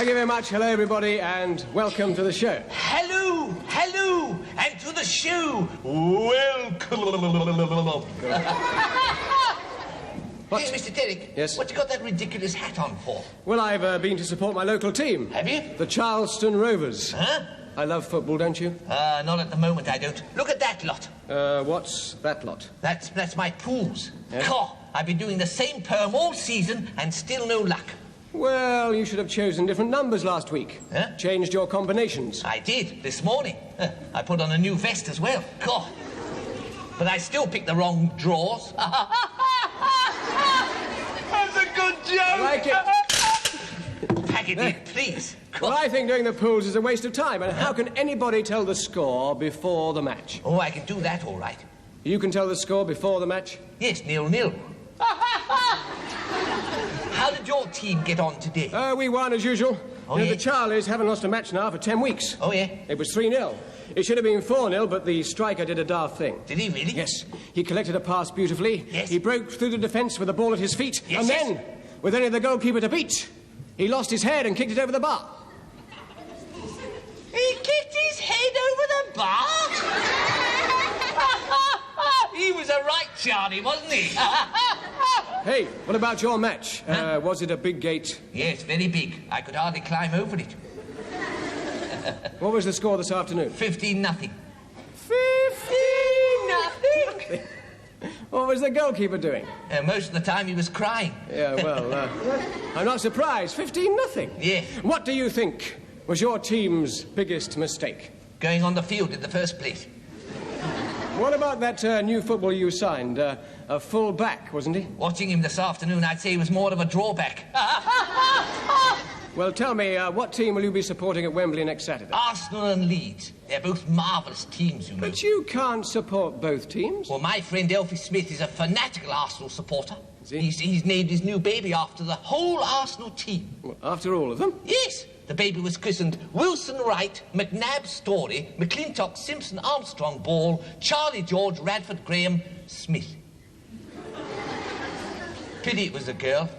Thank you very much. Hello, everybody, and welcome to the show. Hello, hello, and to the show. Welcome. What? Hey, Mr. Derek. Yes? What you got that ridiculous hat on for? Well, I've been to support my local team. Have you? The Charleston Rovers. Huh? I love football, don't you? Not at the moment, I don't. Look at that lot. What's that lot? That's my pools. Yes? God, I've been doing the same perm all season and still no luck. Well, you should have chosen different numbers last week. Huh? Changed your combinations. I did, this morning. I put on a new vest as well. God. But I still picked the wrong drawers. That's a good joke. I like it. Pack it in, please. Well, I think doing the pools is a waste of time. And how can anybody tell the score before the match? Oh, I can do that all right. You can tell the score before the match? Yes, 0-0. How did your team get on today? We won, as usual. Oh, yeah? The Charlies haven't lost a match now for 10 weeks. Oh, yeah? It was 3-0. It should have been 4-0, but the striker did a daft thing. Did he really? Yes. He collected a pass beautifully. Yes. He broke through the defence with the ball at his feet. Yes, and yes. then, with only the goalkeeper to beat, he lost his head and kicked it over the bar. He kicked his head over the bar? He was a right Charlie, wasn't he? Hey, what about your match? Was it a big gate? Yes, very big. I could hardly climb over it. What was the score this afternoon? 15-0. 15-0. What was the goalkeeper doing? Most of the time he was crying. Yeah, well, I'm not surprised. 15-0. Yeah. What do you think was your team's biggest mistake? Going on the field in the first place. What about that new football you signed? A full back, wasn't he? Watching him this afternoon, I'd say he was more of a drawback. Well, tell me, what team will you be supporting at Wembley next Saturday? Arsenal and Leeds. They're both marvellous teams, you know. But you can't support both teams. Well, my friend Elfie Smith is a fanatical Arsenal supporter. Is he? He's named his new baby after the whole Arsenal team. Well, after all of them? Yes. The baby was christened Wilson Wright, McNabb Story, McClintock Simpson Armstrong Ball, Charlie George Radford Graham Smith. Pity it was a girl.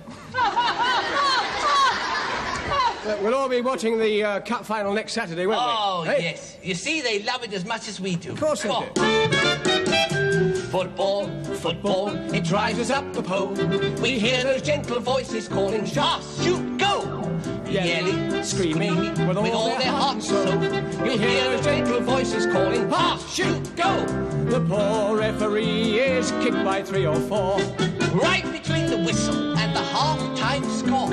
We'll all be watching the cup final next Saturday, won't we? Oh, hey? yes. You see, they love it as much as we do. Of course they do. Football, football, it drives us up the pole. We hear those gentle voices calling, pass, shoot, go! Yelling, screaming, with all their heart and soul. We hear those gentle voices calling, pass, shoot, go! The poor referee is kicked by 3 or 4. Right between the whistle and the half-time score.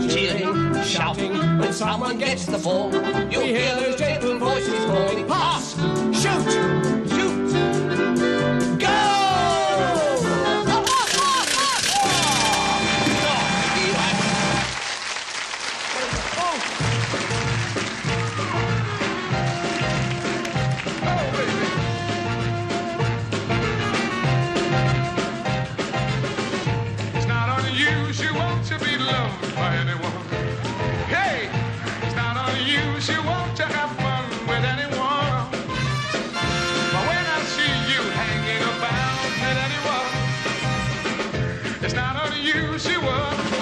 Cheering, shouting, when someone gets the ball. You hear those gentle voices calling, pass, shoot, shoot, go!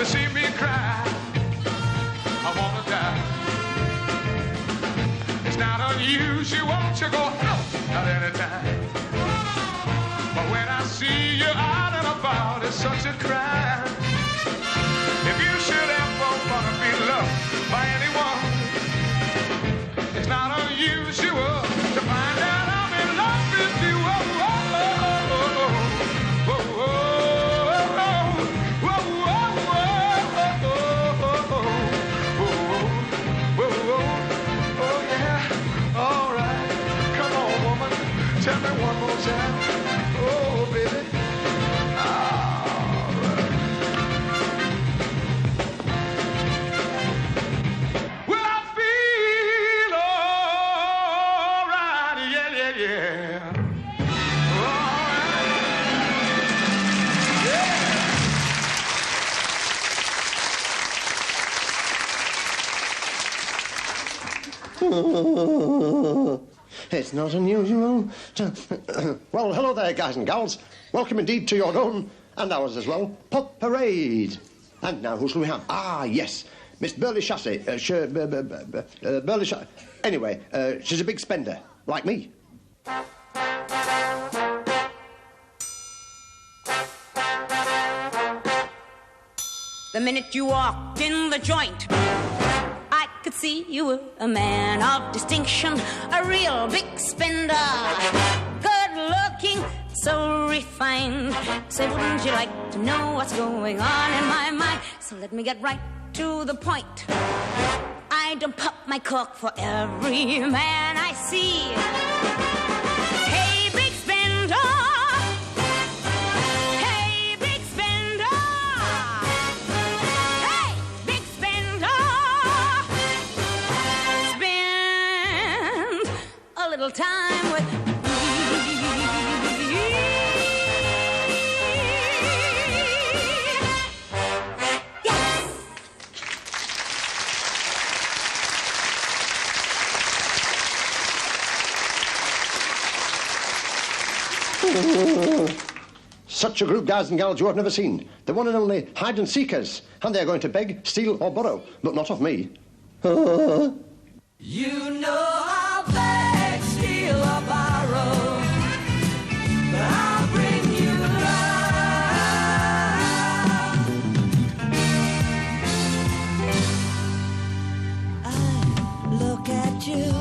See me cry, I wanna die. It's not unusual to go out at any time, but when I see you out and about, it's such a crime. If you should ever wanna be loved by anyone, it's not unusual to find out I'm in love with you. Oh, oh, oh, oh, oh, oh, oh. Tell me one more time, oh baby. All right. Well, I feel all right, yeah, yeah, yeah. All right, yeah. It's not unusual to... Well, hello there, guys and gals. Welcome indeed to your own, and ours as well, Pup Parade. And now, who shall we have? Ah, yes, Miss Burley Chassis. Burley Chassis. Anyway, she's a big spender, like me. The minute you walked in the joint, I could see you were a man of distinction, a real big spender, good looking, so refined. Say, wouldn't you like to know what's going on in my mind? So let me get right to the point. I don't pop my cork for every man I see. Hey, big spender. Hey, big spender. Hey, big spender. Spend a little time with me. Such a group, guys and gals, you have never seen. The one and only hide-and-seekers. And they're going to beg, steal or borrow, but not of me. You know I'll beg, steal or borrow, but I'll bring you love. I look at you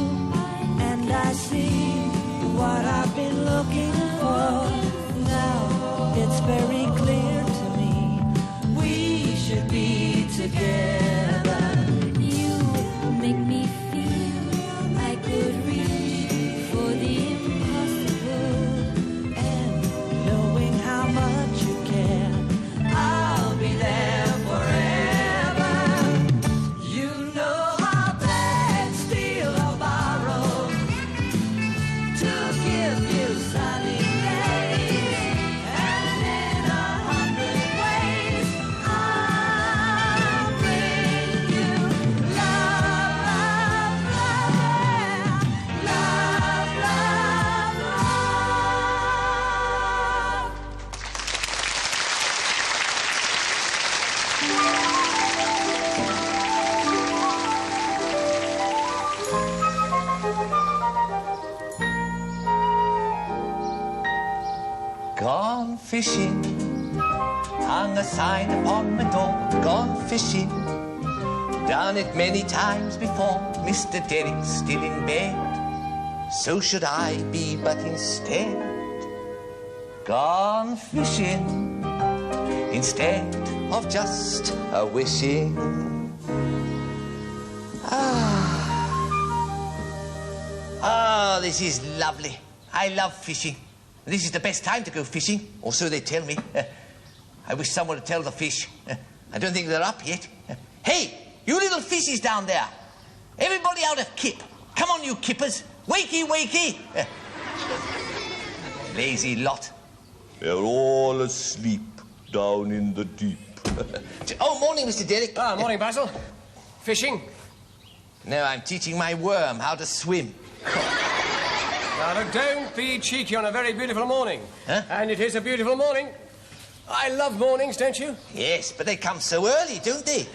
and I see what I've been looking for. Now it's very clear to me we should be together. You make me feel I could reach for the impossible. And knowing how much you care, I'll be there forever. You know I'll beg, steal or borrow to give you sunny days, and in 100 ways I'll bring you love, love, love, love, Gone fishing, hung a sign upon my door. Gone fishing, done it many times before. Mr. Derek's still in bed, so should I be, but instead gone fishing instead of just a wishing. Ah, this is lovely. I love fishing. This is the best time to go fishing, or so they tell me. I wish someone would tell the fish. I don't think they're up yet. Hey, you little fishies down there. Everybody out of kip. Come on, you kippers. Wakey, wakey. Lazy lot. They're all asleep down in the deep. Oh, morning, Mr. Derek. Ah, morning, Basil. Fishing? No, I'm teaching my worm how to swim. Now, look, don't be cheeky on a very beautiful morning. Huh? And it is a beautiful morning. I love mornings, don't you? Yes, but they come so early, don't they?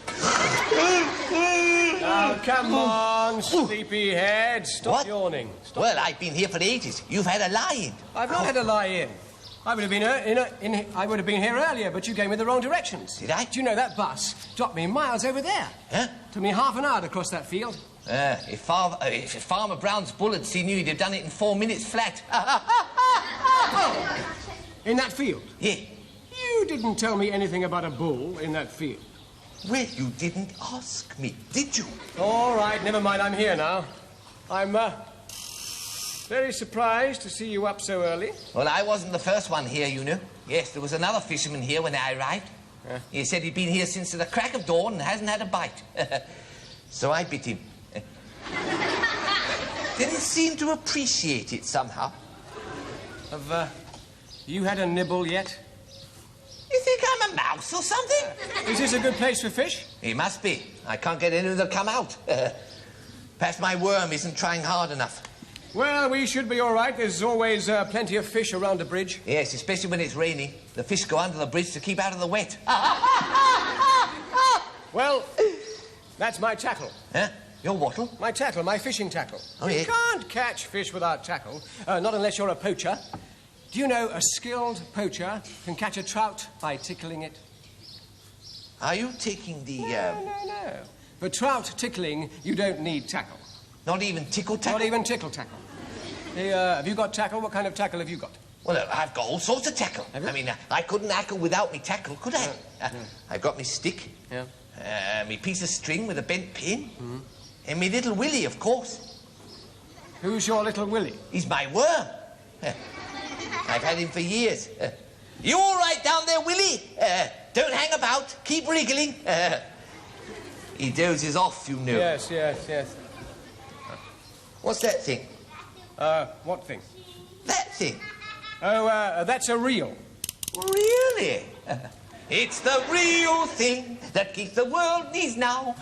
Now, come on, sleepyhead. Stop What? yawning. Stop. Well, I've been here for ages. You've had a lie-in. I've not had a lie-in. I would have been I would have been here earlier, but you gave me the wrong directions. Did I? Do you know that bus dropped me miles over there? Huh? Took me half an hour to cross that field. If Farmer Brown's bull had seen you, he'd have done it in 4 minutes flat. In that field? Yeah. You didn't tell me anything about a bull in that field. Well, you didn't ask me, did you? All right, never mind. I'm here now. I'm very surprised to see you up so early. Well, I wasn't the first one here, you know. Yes, there was another fisherman here when I arrived. He said he'd been here since the crack of dawn and hasn't had a bite. So I bit him. Didn't seem to appreciate it somehow. Have you had a nibble yet? You think I'm a mouse or something? Is this a good place for fish? It must be. I can't get any of them to come out. Perhaps my worm isn't trying hard enough. Well, we should be all right. There's always plenty of fish around the bridge. Yes, especially when it's raining. The fish go under the bridge to keep out of the wet. Well, That's my tackle. Huh? Your wattle? My tackle, my fishing tackle. Oh, you yeah? can't catch fish without tackle, not unless you're a poacher. Do you know a skilled poacher can catch a trout by tickling it? Are you taking the... No. For trout tickling, you don't need tackle. Not even tickle tackle? Not even tickle tackle. Hey, have you got tackle? What kind of tackle have you got? Well, I've got all sorts of tackle. I mean, I couldn't hackle without me tackle, could I? I've got me stick, me piece of string with a bent pin, and me little Willie, of course. Who's your little Willie? He's my worm. I've had him for years. You all right down there, Willie? Don't hang about. Keep wriggling. He dozes off, you know. Yes. What's that thing? What thing? That thing. Oh, that's a reel. Really? It's the real thing that keeps the world needs now.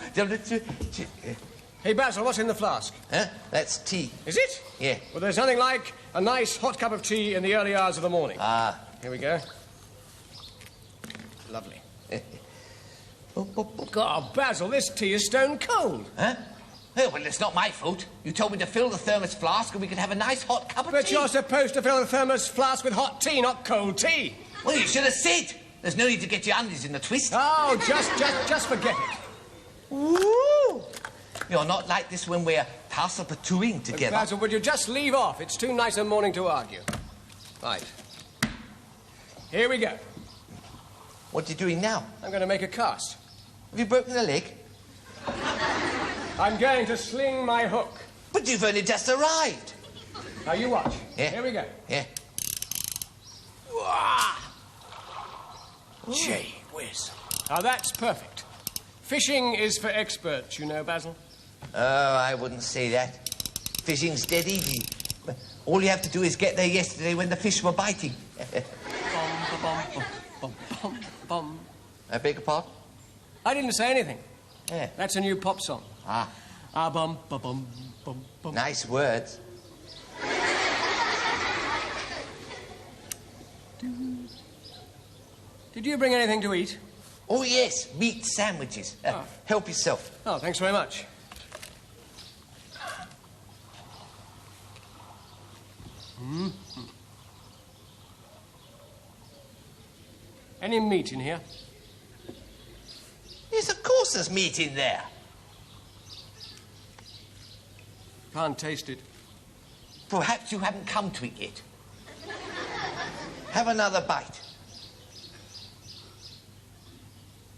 Hey, Basil, what's in the flask? Huh? That's tea. Is it? Yeah. Well, there's nothing like a nice hot cup of tea in the early hours of the morning. Ah. Here we go. Lovely. God, Basil, this tea is stone cold. Huh? Oh, well, it's not my fault. You told me to fill the thermos flask and we could have a nice hot cup of tea. But you're supposed to fill the thermos flask with hot tea, not cold tea. Well, you should have said. There's no need to get your undies in the twist. Oh, just forget it. Woo! You're not like this when we're puppeteering together. Basil, would you just leave off? It's too nice a morning to argue. Right. Here we go. What are you doing now? I'm going to make a cast. Have you broken a leg? I'm going to sling my hook. But you've only just arrived. Now, you watch. Yeah. Here we go. Yeah. Gee whiz. Now, that's perfect. Fishing is for experts, you know, Basil. Oh, I wouldn't say that. Fishing's dead easy. All you have to do is get there yesterday when the fish were biting. I beg your pardon? I didn't say anything. Yeah. That's a new pop song. Ah. Bum, bum, bum, bum, bum. Nice words. Did you bring anything to eat? Oh, yes, meat sandwiches. Help yourself. Oh, thanks very much. Any meat in here? Yes, of course there's meat in there. Can't taste it. Perhaps you haven't come to it yet. Have another bite.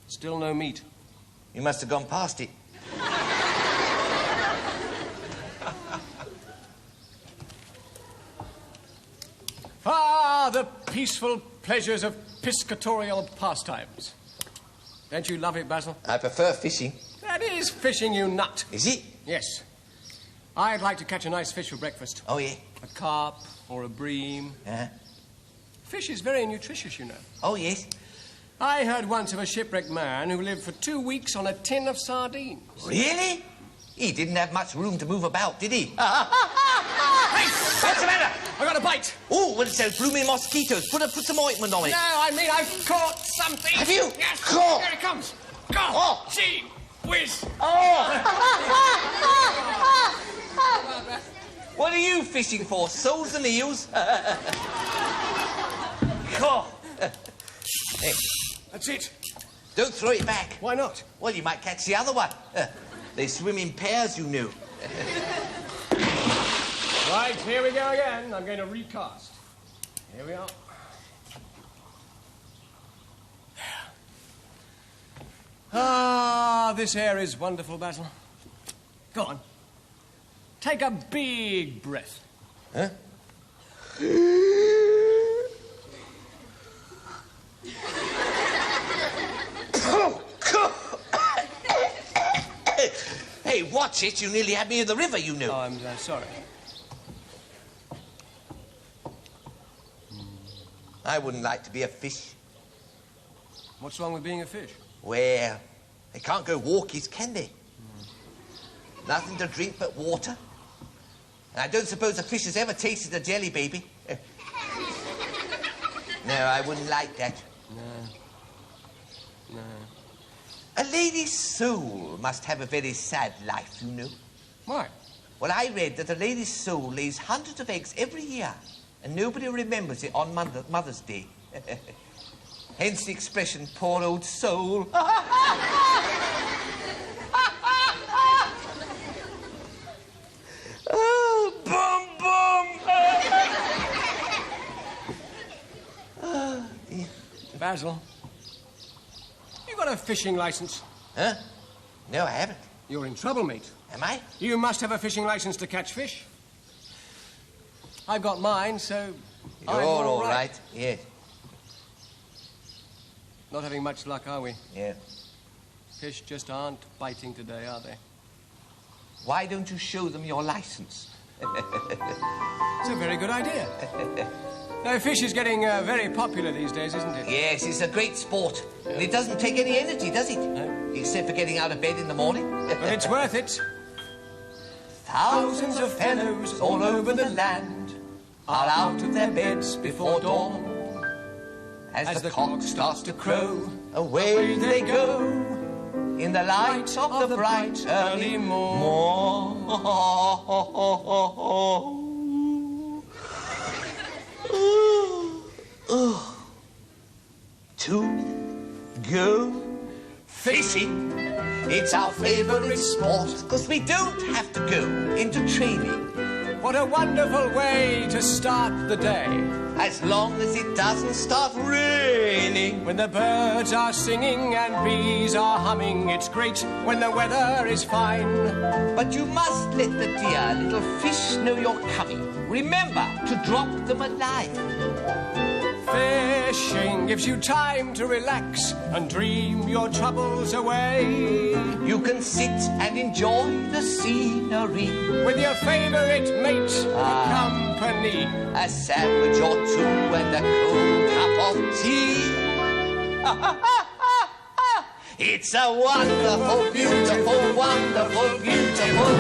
Still no meat. You must have gone past it. The peaceful pleasures of piscatorial pastimes. Don't you love it, Basil? I prefer fishing. That is fishing, you nut. Is it? Yes. I'd like to catch a nice fish for breakfast. Oh, yeah? A carp or a bream. Uh-huh. Fish is very nutritious, you know. Oh, yes? I heard once of a shipwrecked man who lived for 2 weeks on a tin of sardines. Really? He didn't have much room to move about, did he? Hey! What's the matter? I got a bite. Oh, well, it's those blooming mosquitoes. Put some ointment on it. No, I mean, I've caught something. Have you? Yes. Caught? Here it comes. Go. Oh. Gee whiz. What are you fishing for? Soles and eels? God. Hey, That's it. don't throw it back. Why not? Well, you might catch the other one. They swim in pairs, you know. Right, here we go again. I'm going to recast. Here we are. This air is wonderful, Basil. Go on. Take a big breath. Huh? Hey, watch it. You nearly had me in the river, you know. Oh, I'm sorry. I wouldn't like to be a fish. What's wrong with being a fish? Well, they can't go walkies, can they? Nothing to drink but water. And I don't suppose a fish has ever tasted a jelly baby. No, I wouldn't like that. No. A lady's soul must have a very sad life, you know. Why? Well, I read that a lady's soul lays hundreds of eggs every year, and nobody remembers it on Mother's Day. Hence the expression, poor old soul. Oh, boom, boom. Basil, you got a fishing license? Huh? No, I haven't. You're in trouble, mate. Am I? You must have a fishing license to catch fish. I've got mine, so You're I'm all right. Yes. Not having much luck, are we? Yeah. Fish just aren't biting today, are they? Why don't you show them your license? It's a very good idea. Now, fish is getting very popular these days, isn't it? Yes, it's a great sport. And it doesn't take any energy, does it? No. Except for getting out of bed in the morning. But it's worth it. Thousands of fellows all over the land are out of their beds before dawn. As the cock starts to crow, away they go in the light of the bright early morn. To go fishing, it's our favorite sport, 'cause we don't have to go into training. What a wonderful way to start the day. As long as it doesn't start raining. When the birds are singing and bees are humming, it's great when the weather is fine. But you must let the dear little fish know you're coming. Remember to drop them alive. Fishing gives you time to relax and dream your troubles away. You can sit and enjoy the scenery with your favorite mate for company. A sandwich or two and a cold cup of tea. It's a wonderful, beautiful, wonderful, beautiful.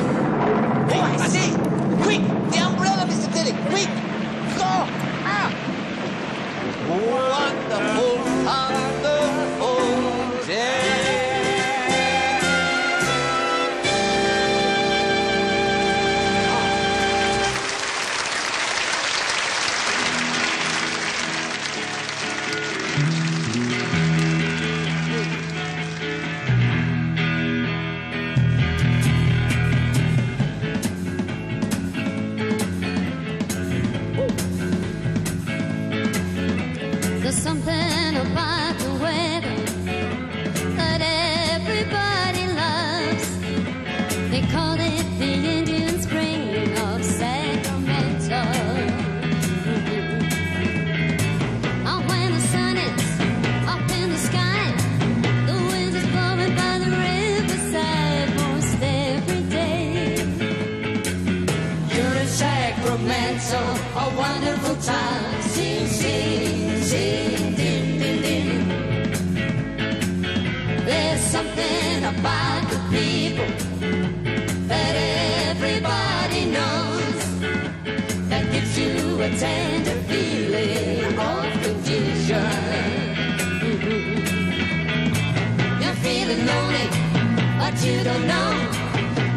Oh, I see! Quick! The umbrella, Mr. Derek! Quick! Go! Wonderful, wonderful day. There's something about the weather that everybody loves. They call it the Indian Spring of Sacramento. And when the sun is up in the sky, the wind is blowing by the riverside most every day. You're in Sacramento, a wonderful time. Sing, sing, sing, din, din, din. There's something about the people that everybody knows that gives you a tender feeling of confusion. You're feeling lonely, but you don't know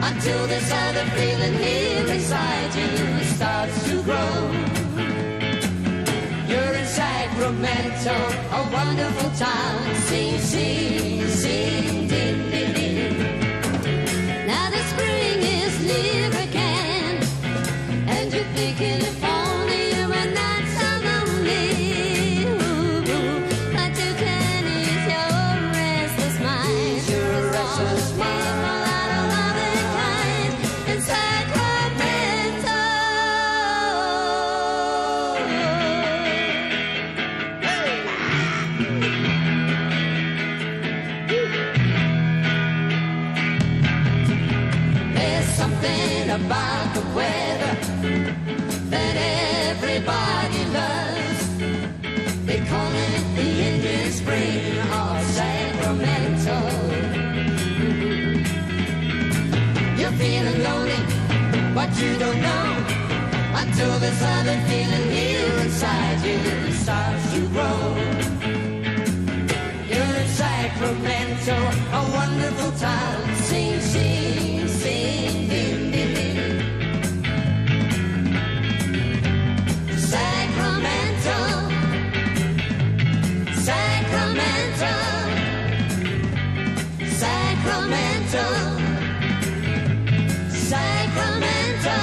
until this other feeling here inside you starts to grow. You're in Sacramento, a wonderful town. Sing, sing, sing, din, din, din. Now the spring is near again, and you're thinking if only you were not so lonely. Ooh, ooh, but you can ease your restless mind. Your restless mind. All out of loving kind in Sacramento. There's something about the weather that everybody loves. They call it the Indian Spring of Sacramento. You're feeling lonely, but you don't know until this other feeling here inside you starts to grow. You're in Sacramento. Sacramento, a wonderful town. Sing, sing, sing, din, din, din. Sacramento, Sacramento, Sacramento, Sacramento,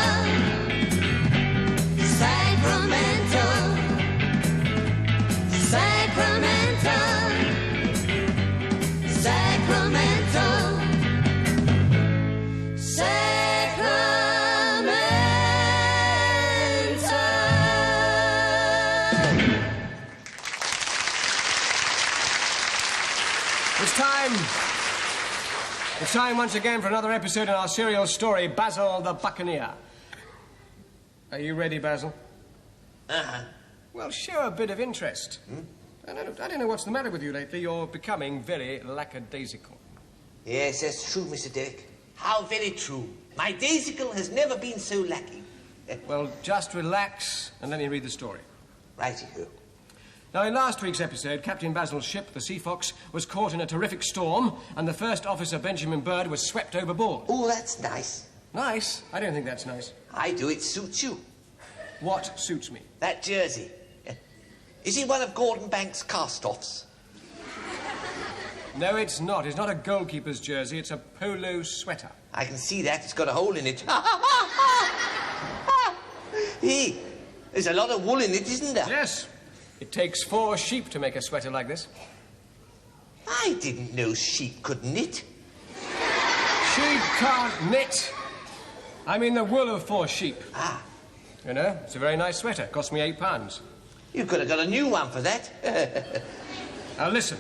Sacramento, Sacramento, Sacramento, It's time once again for another episode in our serial story, Basil the Buccaneer. Are you ready, Basil? Uh-huh. Well, show a bit of interest. I don't know what's the matter with you lately. You're becoming very lackadaisical. Yes, that's true, Mr. Derek. How very true. My daisical has never been so lacking. Well, just relax and let me read the story. Righty-ho. Now, in last week's episode, Captain Basil's ship, the Sea Fox, was caught in a terrific storm, and the first officer, Benjamin Bird, was swept overboard. Oh, that's nice. Nice? I don't think that's nice. I do. It suits you. What suits me? That jersey. Is it one of Gordon Banks' cast-offs? No, it's not. It's not a goalkeeper's jersey. It's a polo sweater. I can see that. It's got a hole in it. Hey, there's a lot of wool in it, isn't there? Yes. It takes 4 sheep to make a sweater like this. I didn't know sheep could knit. Sheep can't knit. I mean the wool of 4 sheep. Ah. You know, it's a very nice sweater. Cost me £8. You could have got a new one for that. Now listen.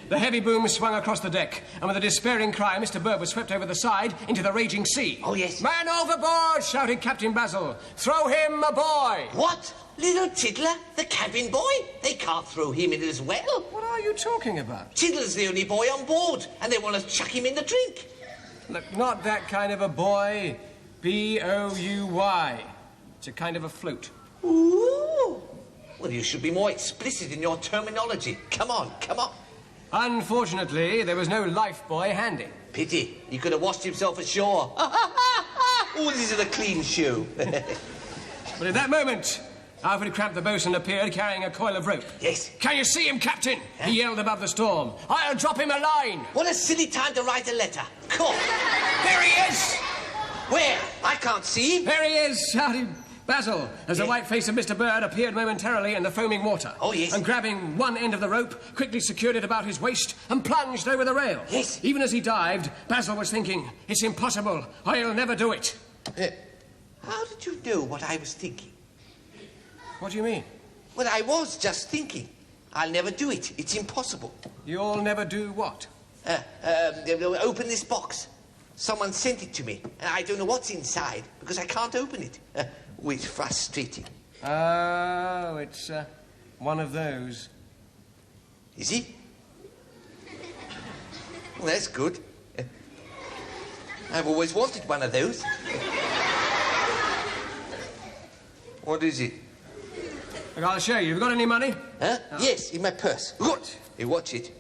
The heavy boom swung across the deck, and with a despairing cry, Mr. Bird was swept over the side into the raging sea. Oh, yes. Man overboard, shouted Captain Basil. Throw him a boy. What? Little Tiddler? The cabin boy? They can't throw him in as well. What are you talking about? Tiddler's the only boy on board, and they want to chuck him in the drink. Look, not that kind of a boy. B-O-U-Y. It's a kind of a float. Ooh. Well, you should be more explicit in your terminology. Come on, come on. Unfortunately, there was no life boy handy. Pity. He could have washed himself ashore. Oh, this is a clean shoe. But at that moment, Alfred Cramp the boatswain appeared carrying a coil of rope. Yes. Can you see him, Captain? Huh? He yelled above the storm. I'll drop him a line. What a silly time to write a letter. Cool. There he is! Where? I can't see him. There he is, shouted Basil, as the white face of Mr. Bird appeared momentarily in the foaming water. Oh, yes. And grabbing one end of the rope, quickly secured it about his waist and plunged over the rail. Yes. Even as he dived, Basil was thinking, it's impossible. I'll never do it. How did you know what I was thinking? What do you mean? Well, I was just thinking. I'll never do it. It's impossible. You'll never do what? Open this box. Someone sent it to me, and I don't know what's inside, because I can't open it. It's frustrating. Oh, it's one of those. Is he? Well, that's good. I've always wanted one of those. What is it? Look, I'll show you. Have you got any money? Huh? Oh. Yes, in my purse. Good. You watch it.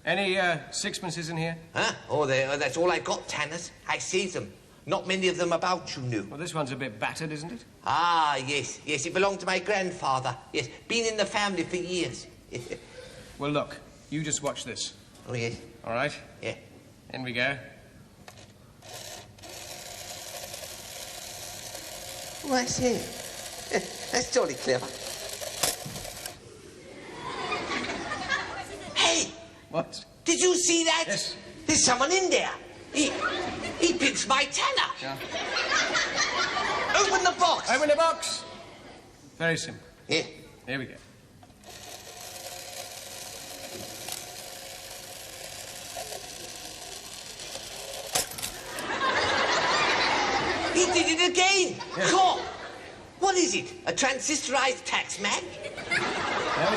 Any sixpences in here? Huh? Oh, that's all I got, Tanners. I saved them. Not many of them about, you know. Well, this one's a bit battered, isn't it? Ah, yes, yes. It belonged to my grandfather. Yes, been in the family for years. Well, look, you just watch this. Oh, yes. All right? Yeah. In we go. Oh, I see. That's jolly clever. Hey! What? Did you see that? Yes. There's someone in there. He picks my tanner. Yeah. Open the box. Open the box. Very simple. Yeah. Here we go. He did it again. Yes. Caught. What is it? A transistorized tax man? No,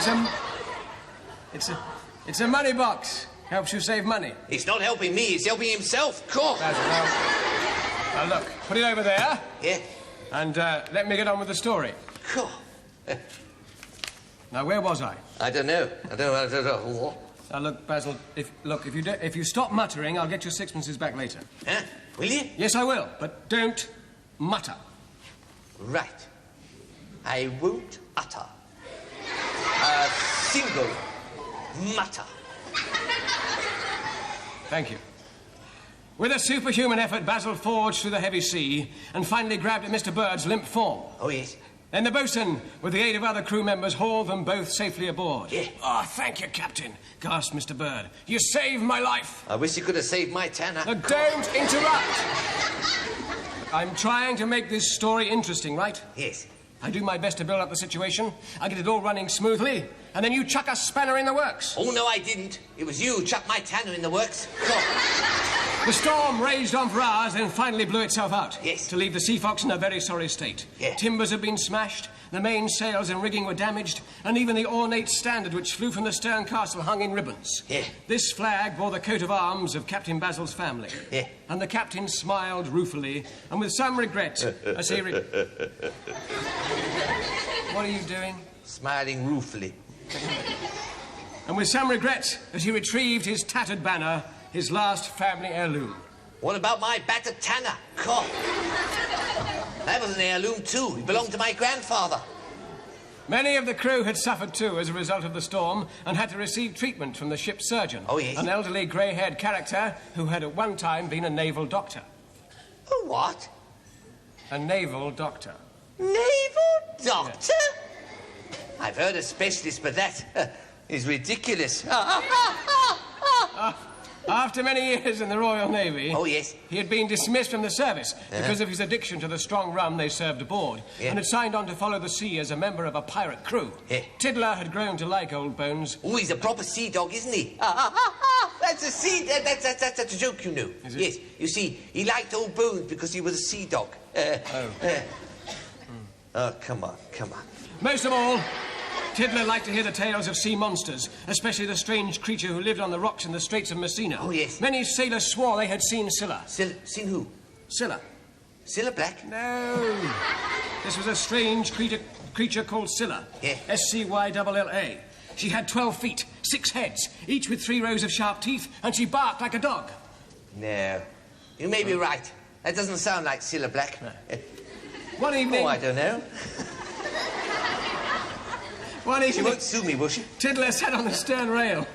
it's a money box. Helps you save money. It's not helping me, it's helping himself. Cool. Now, look, put it over there. Yeah. And let me get on with the story. Cool. Now, where was I? I don't know. Now, look, Basil, if you stop muttering, I'll get your sixpences back later. Huh? Will you? Yes, I will, but don't mutter. Right. I won't utter a single mutter. Thank you. With a superhuman effort, Basil forged through the heavy sea and finally grabbed at Mr. Bird's limp form. Oh, yes. Then the boatswain, with the aid of other crew members, hauled them both safely aboard. Yeah. Oh, thank you, Captain, gasped Mr. Bird. You saved my life. I wish you could have saved my Tanner. Now, don't interrupt. I'm trying to make this story interesting, right? Yes. I do my best to build up the situation. I get it all running smoothly, and then you chuck a spanner in the works. Oh, no, I didn't. It was you who chucked my Tanner in the works. The storm raged on for hours, then finally blew itself out. Yes. To leave the Sea Fox in a very sorry state. Yeah. Timbers had been smashed, the main sails and rigging were damaged, and even the ornate standard which flew from the stern castle hung in ribbons. Yeah. This flag bore the coat of arms of Captain Basil's family. Yeah. And the captain smiled ruefully, and with some regret, as he... What are you doing? Smiling ruefully. And with some regret, as he retrieved his tattered banner, his last family heirloom. What about my battered Tanner? God. That was an heirloom, too. It belonged to my grandfather. Many of the crew had suffered, too, as a result of the storm and had to receive treatment from the ship's surgeon. Oh, yes? An elderly, grey-haired character who had at one time been a naval doctor. A what? A naval doctor. Naval doctor? Yeah. I've heard of specialists, but that is ridiculous. After many years in the Royal Navy... Oh, yes? He had been dismissed from the service because of his addiction to the strong rum they served aboard and had signed on to follow the sea as a member of a pirate crew. Yeah. Tiddler had grown to like Old Bones. Oh, he's a proper sea dog, isn't he? That's a sea... That's a joke, you know. Is it? Yes. You see, he liked Old Bones because he was a sea dog. Oh, come on. Most of all, Tiddler liked to hear the tales of sea monsters, especially the strange creature who lived on the rocks in the Straits of Messina. Oh, yes. Many sailors swore they had seen Scylla. Seen who? Scylla. Scylla Black? No. This was a strange creature called Scylla. Yeah. Scylla. She had 12 feet, 6 heads, each with 3 rows of sharp teeth, and she barked like a dog. No. You may be right. That doesn't sound like Scylla Black. No. One evening... Oh, I don't know. One evening... She won't sue me, will she? Tiddler sat on the stern rail,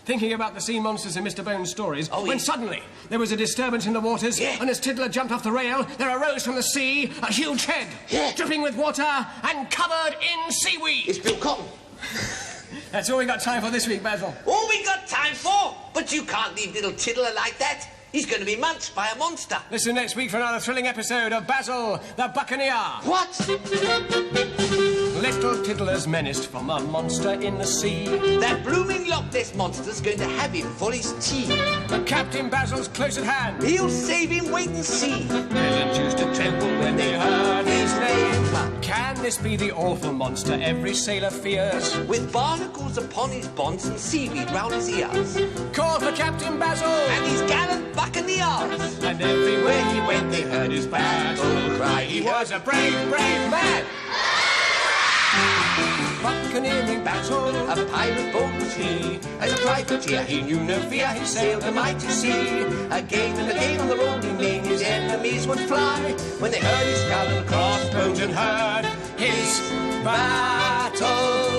thinking about the sea monsters in Mr. Bones' stories, when suddenly there was a disturbance in the waters, and as Tiddler jumped off the rail, there arose from the sea a huge head, dripping with water and covered in seaweed. It's Bill Cotton. That's all we got time for this week, Basil. All we got time for? But you can't leave little Tiddler like that. He's going to be munched by a monster. Listen next week for another thrilling episode of Basil the Buccaneer. What? Little Tiddler's menaced from a monster in the sea. That blooming Loch Ness monster's going to have him for his tea. But Captain Basil's close at hand. He'll save him, wait and see. Peasants used to tremble when they heard his name. Can this be the awful monster every sailor fears? With barnacles upon his bonds and seaweed round his ears. Call for Captain Basil and his gallant buccaneers. And everywhere he went they heard his battle cry. He was a brave, brave man. Buccaneering Basil, a pirate boat was he. As a privateer he knew no fear, he sailed the mighty sea. Again and again on the rolling main his enemies would fly, when they heard his skull and crossbones and heard his battle